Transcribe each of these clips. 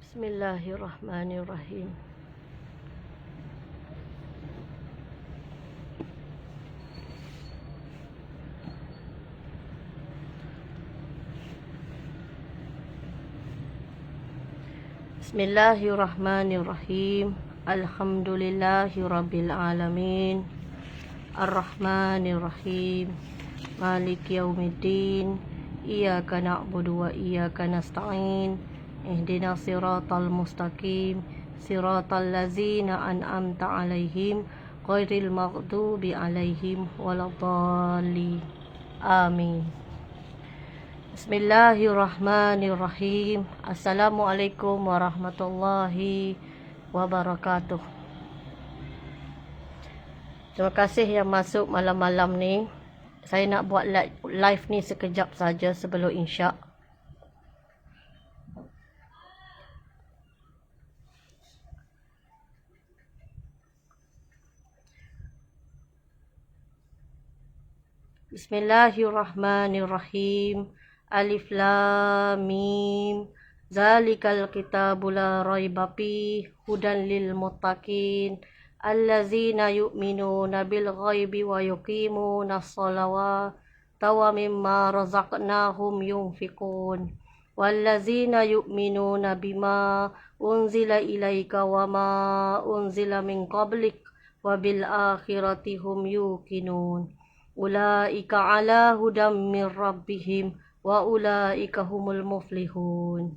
Bismillahirrahmanirrahim. Bismillahirrahmanirrahim. Alhamdulillahirabbil alamin. Arrahmanirrahim. Maliki yaumiddin. Iyyaka na'budu wa iyyaka nasta'in. Ihdinas siratal mustaqim. Siratal ladzina an'amta 'alaihim ghairil maghdubi 'alaihim waladdallin. Amin. Bismillahirrahmanirrahim. Assalamualaikum warahmatullahi wabarakatuh. Terima kasih yang masuk malam-malam ni. Saya nak buat live ni sekejap saja sebelum insya'. Bismillahirrahmanirrahim. Alif lam mim. Zalikal kitabu la raiba fihi hudan lil muttaqin allazina yu'minuna bil ghaibi wa yuqimunas shalawata wa mimma razaqnahum yunfiqun wallazina yu'minuna bima unzila ilaika wa ma unzila min qablik wa bil akhirati hum yuqinun. Ulaika ala hudam min rabbihim wa ulaika humul muflihun.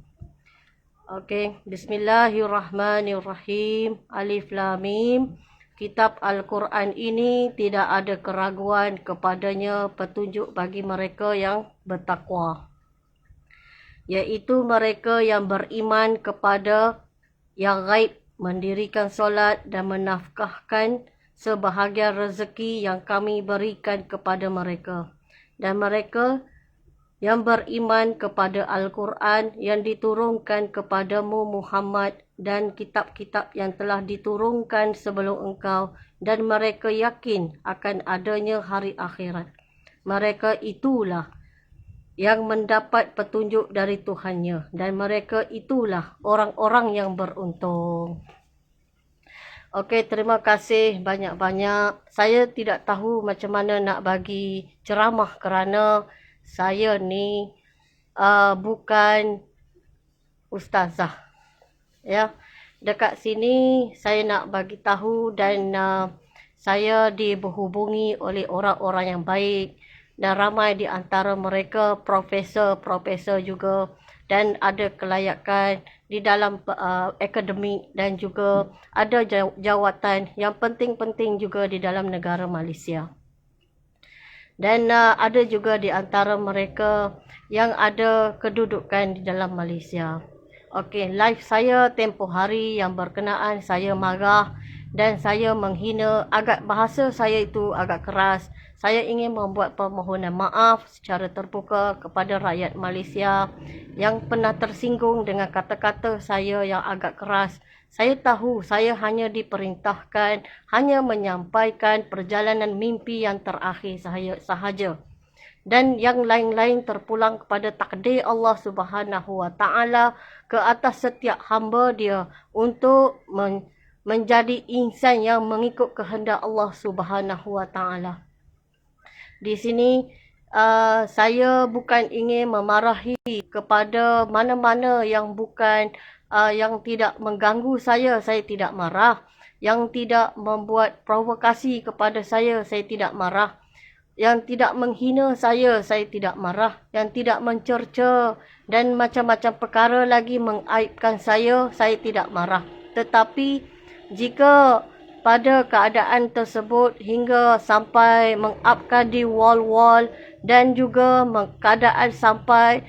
Okey, bismillahirrahmanirrahim. Alif lam mim. Kitab Al-Quran ini tidak ada keraguan kepadanya petunjuk bagi mereka yang bertakwa, iaitu mereka yang beriman kepada yang gaib, mendirikan solat dan menafkahkan sebahagian rezeki yang kami berikan kepada mereka. Dan mereka yang beriman kepada Al-Quran yang diturunkan kepadamu Muhammad dan kitab-kitab yang telah diturunkan sebelum engkau, dan mereka yakin akan adanya hari akhirat. Mereka itulah yang mendapat petunjuk dari Tuhannya, dan mereka itulah orang-orang yang beruntung. Okey, terima kasih banyak-banyak. Saya tidak tahu macam mana nak bagi ceramah kerana saya ni bukan ustazah. Ya, dekat sini saya nak bagi tahu dan saya dihubungi oleh orang-orang yang baik dan ramai di antara mereka profesor juga, dan ada kelayakan di dalam akademik dan juga ada jawatan yang penting-penting juga di dalam negara Malaysia. Dan ada juga di antara mereka yang ada kedudukan di dalam Malaysia. Okey, live saya tempoh hari yang berkenaan saya marah dan saya menghina, agak bahasa saya itu agak keras. Saya ingin membuat permohonan maaf secara terbuka kepada rakyat Malaysia yang pernah tersinggung dengan kata-kata saya yang agak keras. Saya tahu saya hanya diperintahkan hanya menyampaikan perjalanan mimpi yang terakhir sahaja. Dan yang lain-lain terpulang kepada takdir Allah Subhanahu Wa Taala ke atas setiap hamba dia untuk menjadi insan yang mengikut kehendak Allah Subhanahu Wa Taala. Di sini saya bukan ingin memarahi kepada mana-mana yang bukan yang tidak mengganggu saya tidak marah. Yang tidak membuat provokasi kepada saya tidak marah. Yang tidak menghina saya tidak marah. Yang tidak mencerca dan macam-macam perkara lagi mengaibkan saya tidak marah. Tetapi jika pada keadaan tersebut hingga sampai mengupkan di wall-wall dan juga keadaan sampai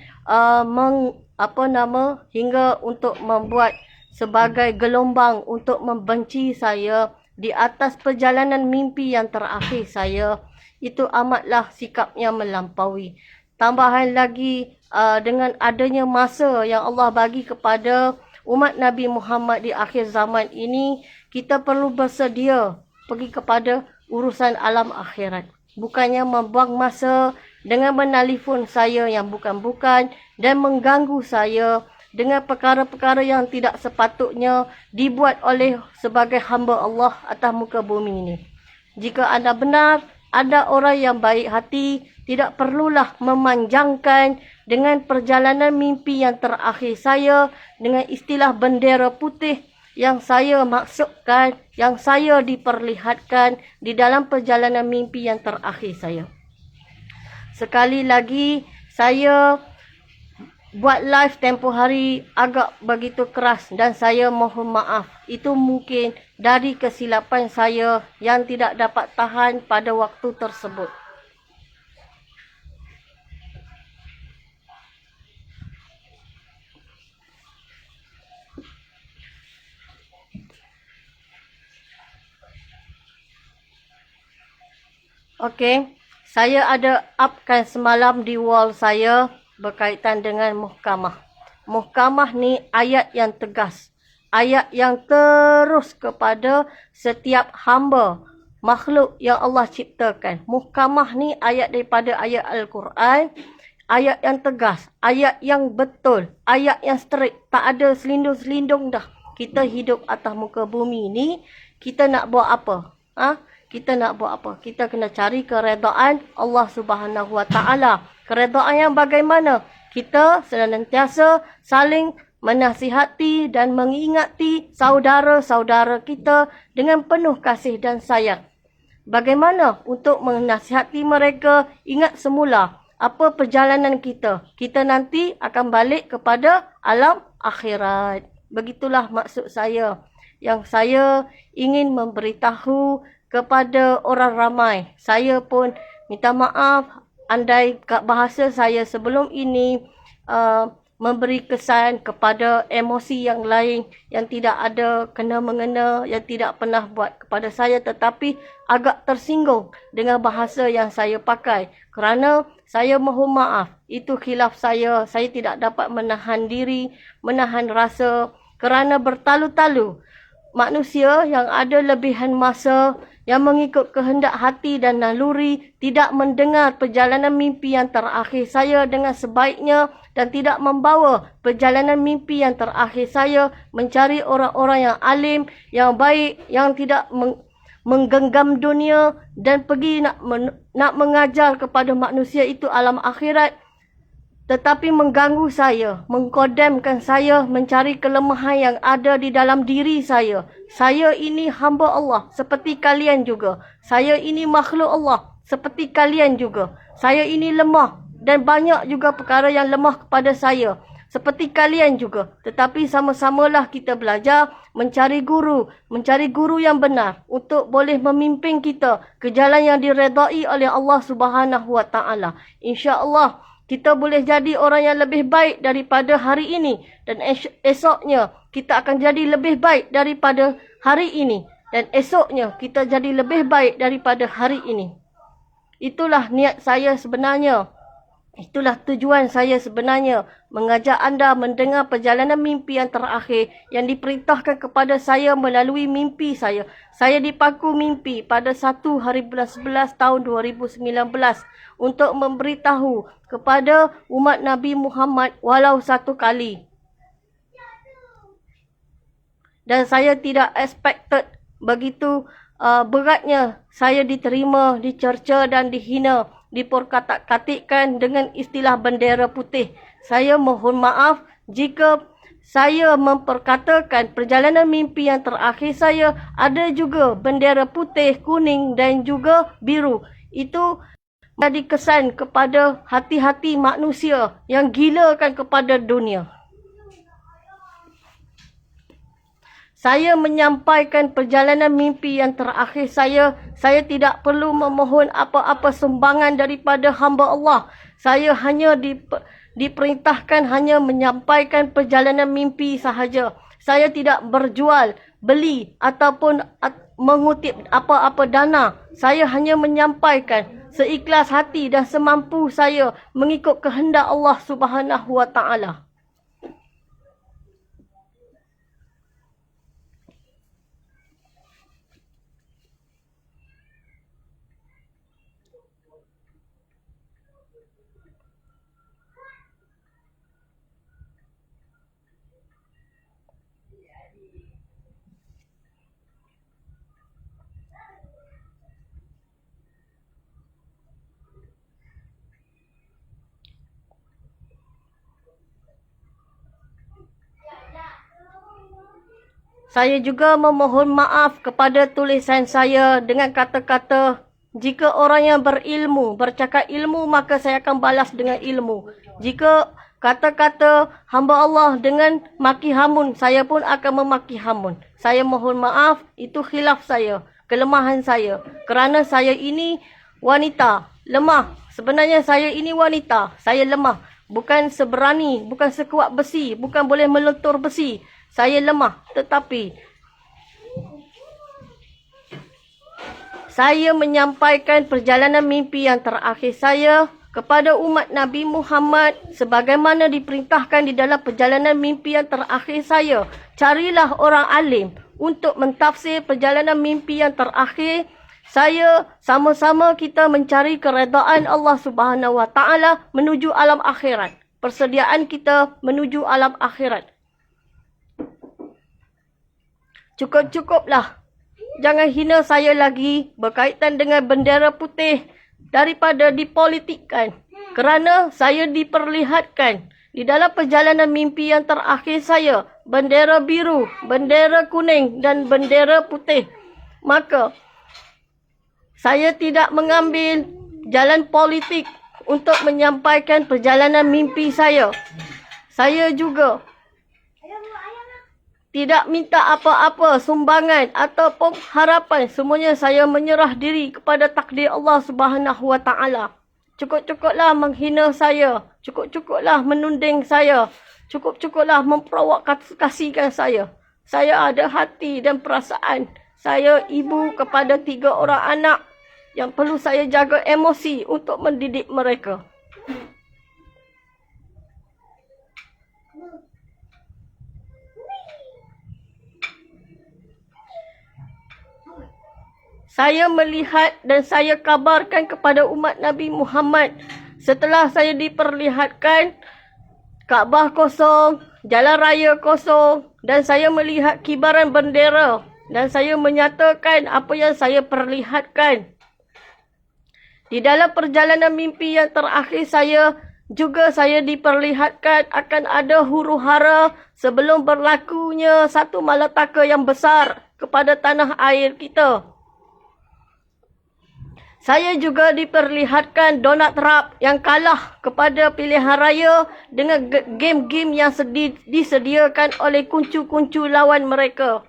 hingga untuk membuat sebagai gelombang untuk membenci saya di atas perjalanan mimpi yang terakhir saya, itu amatlah sikapnya melampaui. Tambahan lagi dengan adanya masa yang Allah bagi kepada umat Nabi Muhammad di akhir zaman ini, kita perlu bersedia pergi kepada urusan alam akhirat. Bukannya membuang masa dengan menelefon saya yang bukan-bukan dan mengganggu saya dengan perkara-perkara yang tidak sepatutnya dibuat oleh sebagai hamba Allah atas muka bumi ini. Jika anda benar, ada orang yang baik hati, tidak perlulah memanjangkan dengan perjalanan mimpi yang terakhir saya dengan istilah bendera putih yang saya maksudkan, yang saya diperlihatkan di dalam perjalanan mimpi yang terakhir saya. Sekali lagi, saya buat live tempoh hari agak begitu keras dan saya mohon maaf. Itu mungkin dari kesilapan saya yang tidak dapat tahan pada waktu tersebut. Okey, saya ada upkan semalam di wall saya berkaitan dengan muhkamah. Muhkamah ni ayat yang tegas. Ayat yang terus kepada setiap hamba, makhluk yang Allah ciptakan. Muhkamah ni ayat daripada ayat Al-Quran. Ayat yang tegas, ayat yang betul, ayat yang straight. Tak ada selindung-selindung dah. Kita hidup atas muka bumi ni, kita nak buat apa? Kita nak buat apa? Kita kena cari keredaan Allah Subhanahu Wa Taala. Keredaan yang bagaimana? Kita senantiasa saling menasihati dan mengingati saudara-saudara kita dengan penuh kasih dan sayang. Bagaimana untuk menasihati mereka? Ingat semula apa perjalanan kita. Kita nanti akan balik kepada alam akhirat. Begitulah maksud saya. Yang saya ingin memberitahu kepada orang ramai. Saya pun minta maaf andai bahasa saya sebelum ini memberi kesan kepada emosi yang lain yang tidak ada kena-mengena, yang tidak pernah buat kepada saya, tetapi agak tersinggung dengan bahasa yang saya pakai. Kerana saya mohon maaf, itu khilaf saya. Saya tidak dapat menahan diri, menahan rasa kerana bertalu-talu. Manusia yang ada lebihan masa, yang mengikut kehendak hati dan naluri, tidak mendengar perjalanan mimpi yang terakhir saya dengan sebaiknya dan tidak membawa perjalanan mimpi yang terakhir saya mencari orang-orang yang alim, yang baik, yang tidak menggenggam dunia dan pergi nak mengajar kepada manusia itu alam akhirat, tetapi mengganggu saya, mengkodamkan saya mencari kelemahan yang ada di dalam diri saya. Saya ini hamba Allah seperti kalian juga. Saya ini makhluk Allah seperti kalian juga. Saya ini lemah dan banyak juga perkara yang lemah kepada saya seperti kalian juga. Tetapi sama-samalah kita belajar mencari guru yang benar untuk boleh memimpin kita ke jalan yang diredai oleh Allah Subhanahu Wa Taala. Insya-Allah kita boleh jadi orang yang lebih baik daripada hari ini. Dan esoknya kita akan jadi lebih baik daripada hari ini. Dan esoknya kita jadi lebih baik daripada hari ini. Itulah niat saya sebenarnya. Itulah tujuan saya sebenarnya. Mengajak anda mendengar perjalanan mimpi yang terakhir yang diperintahkan kepada saya melalui mimpi saya. Saya dipaku mimpi pada 1 hari bulan 11 tahun 2019 untuk memberitahu kepada umat Nabi Muhammad walau satu kali. Dan saya tidak expected begitu beratnya saya diterima, dicerca dan dihina, diperkatak-katikkan dengan istilah bendera putih. Saya mohon maaf jika saya memperkatakan perjalanan mimpi yang terakhir saya ada juga bendera putih, kuning dan juga biru. Itu jadi kesan kepada hati-hati manusia yang gilakan kepada dunia. Saya menyampaikan perjalanan mimpi yang terakhir saya. Saya tidak perlu memohon apa-apa sumbangan daripada hamba Allah. Saya hanya diperintahkan hanya menyampaikan perjalanan mimpi sahaja. Saya tidak berjual, beli ataupun mengutip apa-apa dana. Saya hanya menyampaikan seikhlas hati dan semampu saya mengikut kehendak Allah Subhanahu Wa Taala. Saya juga memohon maaf kepada tulisan saya dengan kata-kata, jika orang yang berilmu bercakap ilmu, maka saya akan balas dengan ilmu. Jika kata-kata hamba Allah dengan maki hamun, saya pun akan memaki hamun. Saya mohon maaf, itu khilaf saya, kelemahan saya. Kerana saya ini wanita, lemah. Sebenarnya saya ini wanita, saya lemah. Bukan seberani, bukan sekuat besi, bukan boleh melentur besi. Saya lemah, tetapi saya menyampaikan perjalanan mimpi yang terakhir saya kepada umat Nabi Muhammad sebagaimana diperintahkan di dalam perjalanan mimpi yang terakhir saya. Carilah orang alim untuk mentafsir perjalanan mimpi yang terakhir saya. Sama-sama kita mencari keredaan Allah Subhanahu Wa Taala menuju alam akhirat. Persediaan kita menuju alam akhirat. Cukup-cukuplah. Jangan hina saya lagi berkaitan dengan bendera putih daripada dipolitikkan. Kerana saya diperlihatkan di dalam perjalanan mimpi yang terakhir saya, bendera biru, bendera kuning dan bendera putih. Maka saya tidak mengambil jalan politik untuk menyampaikan perjalanan mimpi saya. Saya juga tidak minta apa-apa sumbangan ataupun harapan. Semuanya saya menyerah diri kepada takdir Allah Subhanahu Wa Taala. Cukup-cukuplah menghina saya. Cukup-cukuplah menunding saya. Cukup-cukuplah memprovokasikan saya. Saya ada hati dan perasaan. Saya ibu kepada 3 orang anak yang perlu saya jaga emosi untuk mendidik mereka. Saya melihat dan saya kabarkan kepada umat Nabi Muhammad setelah saya diperlihatkan Kaabah kosong, jalan raya kosong dan saya melihat kibaran bendera dan saya menyatakan apa yang saya perlihatkan. Di dalam perjalanan mimpi yang terakhir saya juga saya diperlihatkan akan ada huru-hara sebelum berlakunya satu malapetaka yang besar kepada tanah air kita. Saya juga diperlihatkan Donald Trump yang kalah kepada pilihan raya dengan game-game yang disediakan oleh kuncu-kuncu lawan mereka.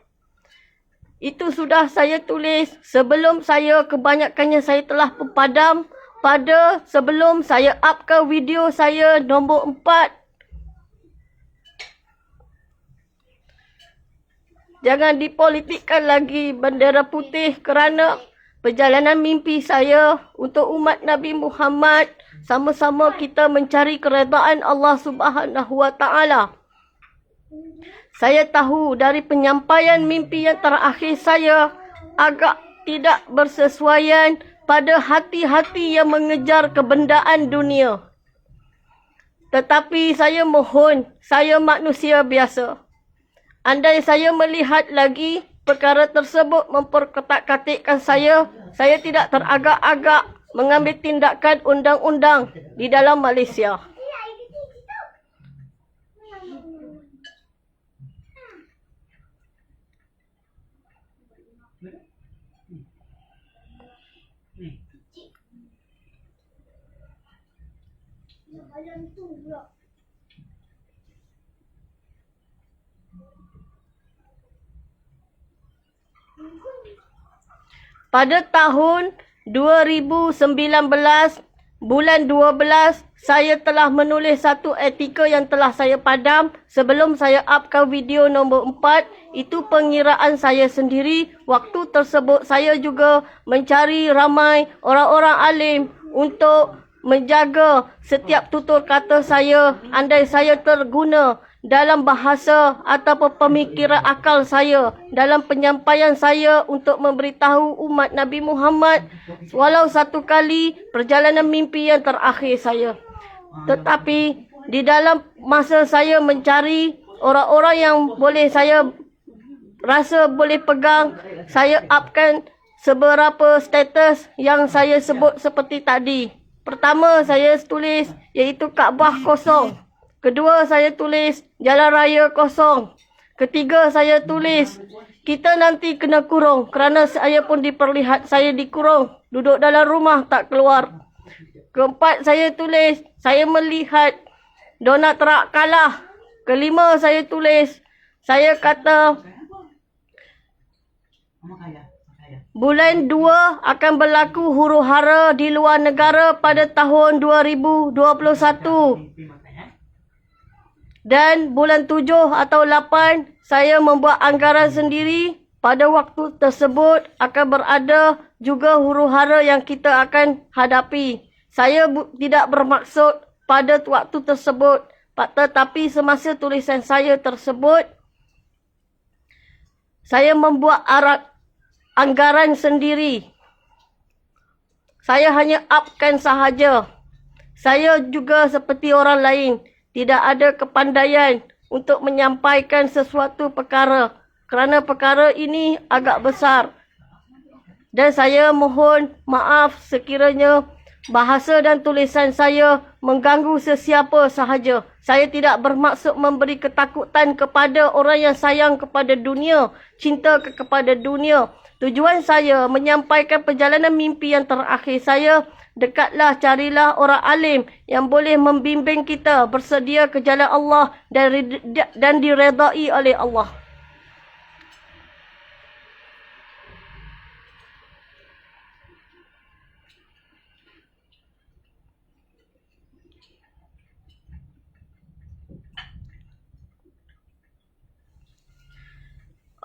Itu sudah saya tulis sebelum saya kebanyakannya saya telah padam pada sebelum saya upkan video saya nombor 4. Jangan dipolitikkan lagi bendera putih kerana perjalanan mimpi saya untuk umat Nabi Muhammad, sama-sama kita mencari keredaan Allah Subhanahu Wa Taala. Saya tahu dari penyampaian mimpi yang terakhir saya agak tidak bersesuaian pada hati-hati yang mengejar kebendaan dunia. Tetapi saya mohon, saya manusia biasa. Andai saya melihat lagi perkara tersebut memperketat-katikkan saya tidak teragak-agak mengambil tindakan undang-undang di dalam Malaysia. Pada tahun 2019, bulan 12, saya telah menulis satu artikel yang telah saya padam sebelum saya upkan video nombor 4. Itu pengiraan saya sendiri. Waktu tersebut saya juga mencari ramai orang-orang alim untuk menjaga setiap tutur kata saya. Andai saya terguna dalam bahasa ataupun pemikiran akal saya dalam penyampaian saya untuk memberitahu umat Nabi Muhammad walau satu kali perjalanan mimpi yang terakhir saya. Tetapi di dalam masa saya mencari orang-orang yang boleh saya rasa boleh pegang, saya upkan seberapa status yang saya sebut seperti tadi. Pertama saya tulis iaitu Kaabah kosong. Kedua, saya tulis jalan raya kosong. Ketiga, saya tulis, kita nanti kena kurung kerana saya pun diperlihat saya dikurung. Duduk dalam rumah tak keluar. Keempat, saya tulis, saya melihat Donald Trump kalah. Kelima, saya tulis, saya kata bulan 2 akan berlaku huru-hara di luar negara pada tahun 2021. Dan bulan 7 atau 8, saya membuat anggaran sendiri. Pada waktu tersebut akan berada juga huru-hara yang kita akan hadapi. Saya tidak bermaksud pada waktu tersebut. Tetapi semasa tulisan saya tersebut, saya membuat anggaran sendiri. Saya hanya upkan sahaja. Saya juga seperti orang lain. Tidak ada kepandaian untuk menyampaikan sesuatu perkara. Kerana perkara ini agak besar. Dan saya mohon maaf sekiranya bahasa dan tulisan saya mengganggu sesiapa sahaja. Saya tidak bermaksud memberi ketakutan kepada orang yang sayang kepada dunia. Cinta kepada dunia. Tujuan saya menyampaikan perjalanan mimpi yang terakhir saya. Dekatlah, carilah orang alim yang boleh membimbing kita bersedia ke jalan Allah dan diredai oleh Allah.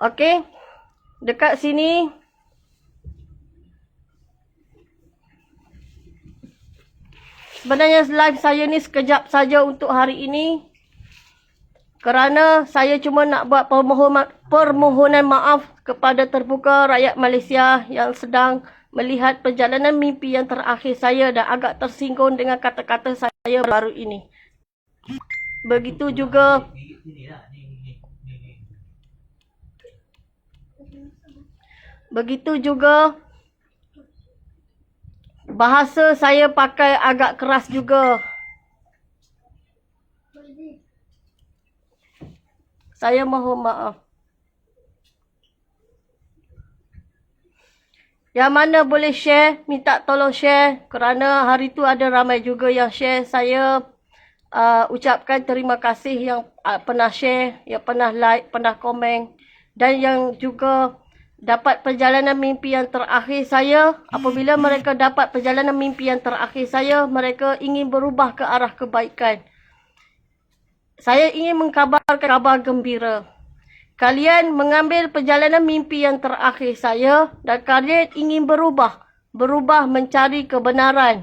Okey, dekat sini sebenarnya live saya ni sekejap saja untuk hari ini. Kerana saya cuma nak buat permohonan maaf kepada terbuka rakyat Malaysia yang sedang melihat perjalanan mimpi yang terakhir saya dan agak tersinggung dengan kata-kata saya baru ini. Begitu juga bahasa saya pakai agak keras juga. Saya mohon maaf. Yang mana boleh share, minta tolong share. Kerana hari tu ada ramai juga yang share. Saya ucapkan terima kasih yang pernah share, yang pernah like, pernah komen. Dan yang juga dapat perjalanan mimpi yang terakhir saya. Apabila mereka dapat perjalanan mimpi yang terakhir saya, mereka ingin berubah ke arah kebaikan. Saya ingin mengkabarkan kabar gembira. Kalian mengambil perjalanan mimpi yang terakhir saya dan kalian ingin berubah mencari kebenaran.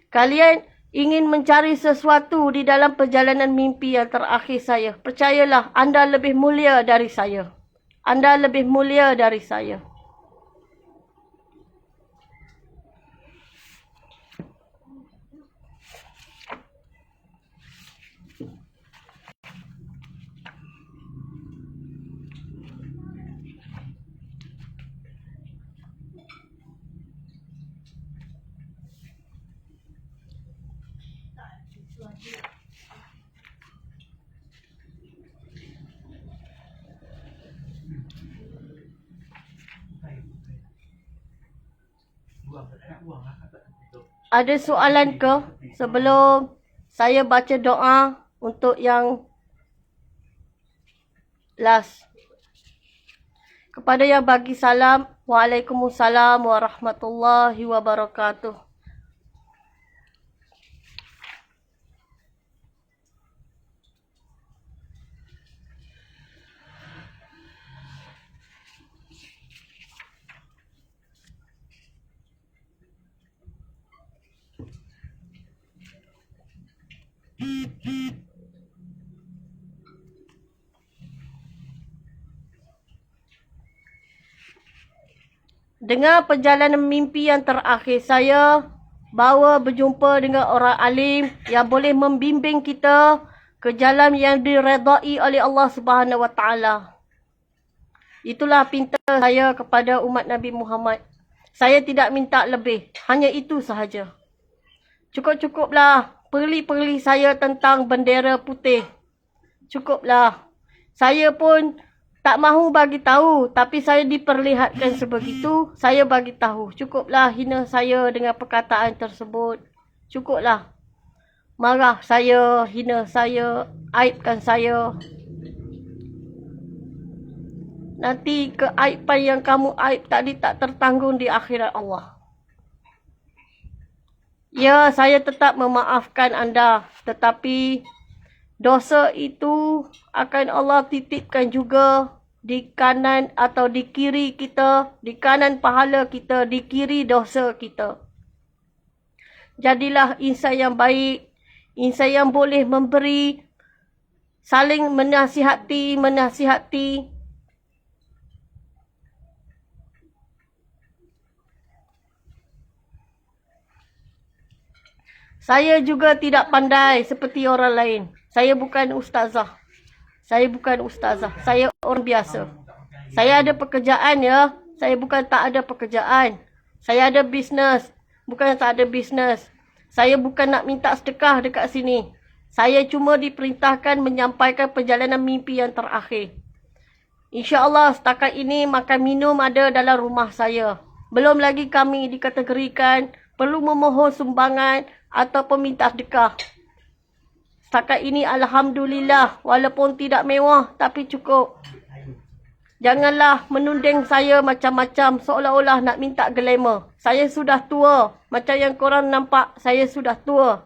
Kalian ingin mencari sesuatu di dalam perjalanan mimpi yang terakhir saya. Percayalah, anda lebih mulia dari saya. Anda lebih mulia dari saya. Ada soalan ke sebelum saya baca doa untuk yang last? Kepada yang bagi salam, Waalaikumsalam warahmatullahi wabarakatuh. Dengan perjalanan mimpi yang terakhir saya, bahawa berjumpa dengan orang alim yang boleh membimbing kita ke jalan yang diredai oleh Allah Subhanahu Wa Taala. Itulah pinta saya kepada umat Nabi Muhammad. Saya tidak minta lebih, hanya itu sahaja. Cukup-cukuplah perli-perli saya tentang bendera putih. Cukuplah. Saya pun tak mahu bagi tahu, tapi saya diperlihatkan sebegitu, saya bagi tahu. Cukuplah hina saya dengan perkataan tersebut. Cukuplah. Marah saya, hina saya, aibkan saya. Nanti keaiban yang kamu aib tadi tak tertanggung di akhirat Allah. Ya, saya tetap memaafkan anda, tetapi dosa itu akan Allah titipkan juga di kanan atau di kiri kita, di kanan pahala kita, di kiri dosa kita. Jadilah insan yang baik, insan yang boleh memberi, saling menasihati. Saya juga tidak pandai seperti orang lain. Saya bukan ustazah. Saya orang biasa. Saya ada pekerjaan ya. Saya bukan tak ada pekerjaan. Saya ada bisnes. Bukan tak ada bisnes. Saya bukan nak minta sedekah dekat sini. Saya cuma diperintahkan menyampaikan perjalanan mimpi yang terakhir. InsyaAllah setakat ini makan minum ada dalam rumah saya. Belum lagi kami dikategorikan perlu memohon sumbangan atau minta sedekah. Setakat ini alhamdulillah, walaupun tidak mewah tapi cukup. Janganlah menunding saya macam-macam seolah-olah nak minta glamour. Saya sudah tua. Macam yang korang nampak, saya sudah tua.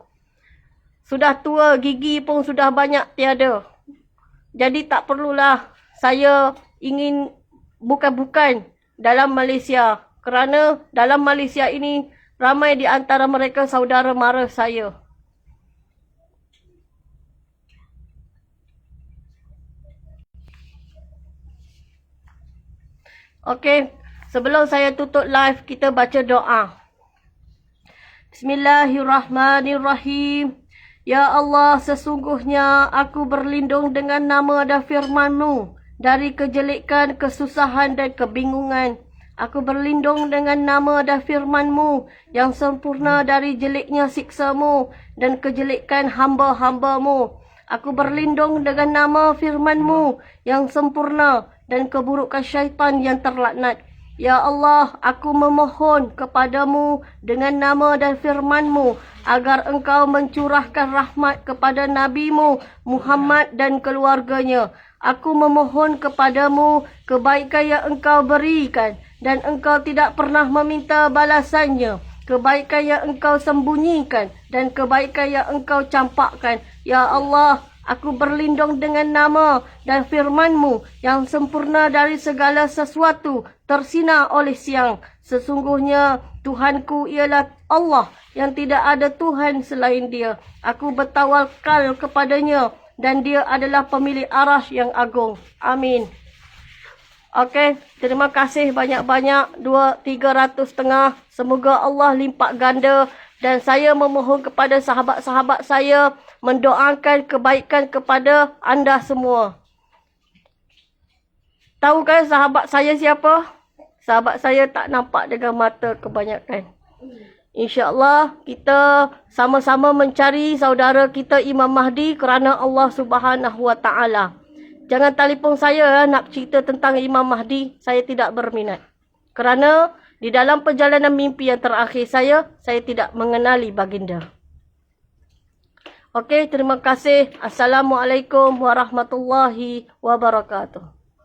Sudah tua, gigi pun sudah banyak tiada. Jadi tak perlulah saya ingin bukan-bukan dalam Malaysia. Kerana dalam Malaysia ini ramai di antara mereka saudara mara saya. Okey, sebelum saya tutup live, kita baca doa. Bismillahirrahmanirrahim. Ya Allah, sesungguhnya aku berlindung dengan nama dan firman-Mu dari kejelekan, kesusahan dan kebingungan. Aku berlindung dengan nama dan firman-Mu yang sempurna dari jeleknya siksa-Mu dan kejelekan hamba-hamba-Mu. Aku berlindung dengan nama firman-Mu yang sempurna dan keburukan syaitan yang terlaknat. Ya Allah, aku memohon kepadamu dengan nama dan firman-Mu agar Engkau mencurahkan rahmat kepada Nabi-Mu Muhammad dan keluarganya. Aku memohon kepadamu kebaikan yang Engkau berikan dan Engkau tidak pernah meminta balasannya. Kebaikan yang Engkau sembunyikan dan kebaikan yang Engkau campakkan. Ya Allah, aku berlindung dengan nama dan firman-Mu yang sempurna dari segala sesuatu tersinar oleh siang. Sesungguhnya Tuhanku ialah Allah yang tidak ada Tuhan selain Dia. Aku bertawakal kepadanya dan Dia adalah pemilik arasy yang agung. Amin. Okey, terima kasih banyak-banyak. 300 setengah. Semoga Allah limpah ganda. Dan saya memohon kepada sahabat-sahabat saya mendoakan kebaikan kepada anda semua. Tahu kan sahabat saya siapa? Sahabat saya tak nampak dengan mata kebanyakan. InsyaAllah kita sama-sama mencari saudara kita Imam Mahdi kerana Allah Subhanahu Wa Taala. Jangan telefon saya nak cerita tentang Imam Mahdi. Saya tidak berminat. Kerana di dalam perjalanan mimpi yang terakhir saya tidak mengenali baginda. Okey, terima kasih. Assalamualaikum warahmatullahi wabarakatuh.